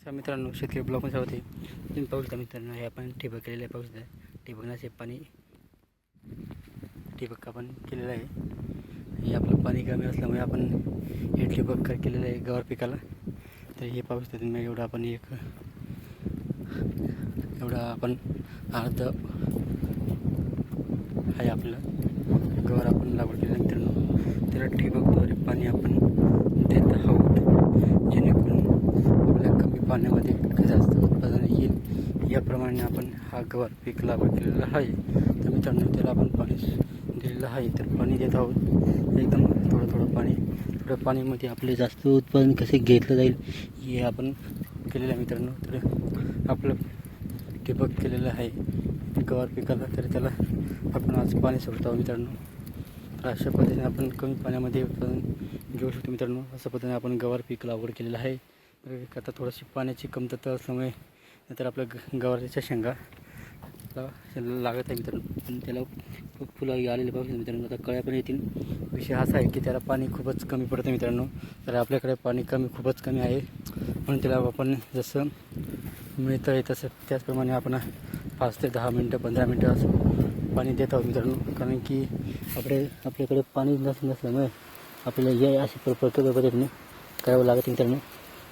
मित्रांनो, शेतकरी ब्लॉकमध्ये होते. तुम्ही पाहू शकता मित्रांनो, हे आपण ठिबक केलेलं आहे. पाहू शकता ठिबकनाचे पाणी ठिबक आपण केलेलं आहे. हे आपलं पाणी कमी असल्यामुळे आपण हे ठिबक केलेलं आहे गवार पिकाला. तर हे पाहू शकता तुम्ही, एवढं आपण अर्ध आहे आपलं गवार आपण लागवड केलेलं मित्रांनो. त्याला ठिबकद्वारे पाणी आपण देत आहोत, जेणेकरून आपल्या कमी पाण्यामध्ये जास्त उत्पादन येईल याप्रमाणे आपण हा गवार पीक लागवड केलेला आहे. तर मित्रांनो, त्याला आपण पाणी दिलेलं आहे. तर पाणी देत आहोत एकदम थोडं पाणी. थोड्या पाणीमध्ये आपले जास्त उत्पादन कसे घेतलं जाईल हे आपण केलेलं आहे मित्रांनो. तर आपलं ठिबक केलेलं आहे गवार पिकाला, तर त्याला आपण आज पाणी सोडतो आहोत मित्रांनो. तर अशा पद्धतीने आपण कमी पाण्यामध्ये उत्पादन घेऊ शकतो मित्रांनो. अशा पद्धतीने आपण गवार पीक लागवड केलेलं आहे. तर आता थोडीशी पाण्याची कमतरता असल्यामुळे नंतर आपल्या गवारीच्या शेंगा लागत आहे मित्रांनो. पण त्याला खूप फुलं आलेले पाहिजे मित्रांनो. आता कळ्या पण येतील. विषय असा आहे की त्याला पाणी खूपच कमी पडतं मित्रांनो. तर आपल्याकडे पाणी खूपच कमी आहे, म्हणून त्याला आपण जसं मिळतं आहे तसं त्याचप्रमाणे आपण 5 ते 10 मिनटं 15 मिनटं असं पाणी देत आहोत मित्रांनो. कारण की आपल्याकडे पाणी नसल्यामुळे आपल्याला हे असे पद्धतीने करावं लागत मित्रांनो.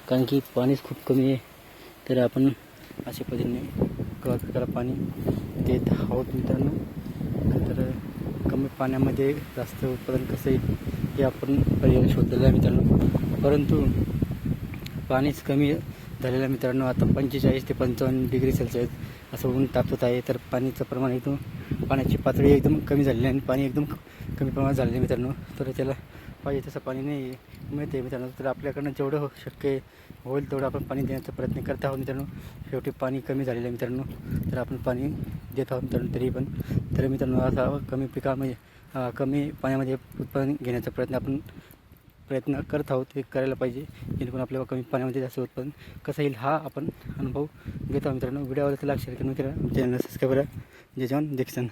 कारण की पाणीच खूप कमी आहे. तर आपण अशा पद्धतीने गवार पिकाला पाणी देत आहोत मित्रांनो. तर कमी पाण्यामध्ये जास्त उत्पादन कसं येईल हे आपण पर्याय शोधलेलं आहे मित्रांनो. परंतु पाणीच कमी झालेलं आहे मित्रांनो. आता 45 ते 55 डिग्री सेल्सिअस असं ऊन तापत आहे. तर पाण्याचं प्रमाण पाण्याची पातळी एकदम कमी झालेली आहे आणि पाणी एकदम कमी प्रमाणात झालेलं आहे मित्रांनो. तर त्याला पाहिजे तसं पाणी नाही मिळते मित्रांनो. तर आपल्याकडनं जेवढं शक्य होईल तेवढं आपण पाणी देण्याचा प्रयत्न करत आहोत मित्रांनो. शेवटी पाणी कमी झालेलं आहे मित्रांनो. तर आपण पाणी देत आहोत मित्रांनो तरी पण. तर मित्रांनो, असा कमी पाण्यामध्ये उत्पादन घेण्याचा प्रयत्न करत आहोत. हे करायला पाहिजे, जेणेकरून आपल्याला कमी पाण्यामध्ये जास्त उत्पादन कसं येईल हा आपण अनुभव घेत आहोत मित्रांनो. व्हिडिओ आवडला तर लाईक शेअर करा, चॅनल सबस्क्राईब करा. जय जवान जय किसान.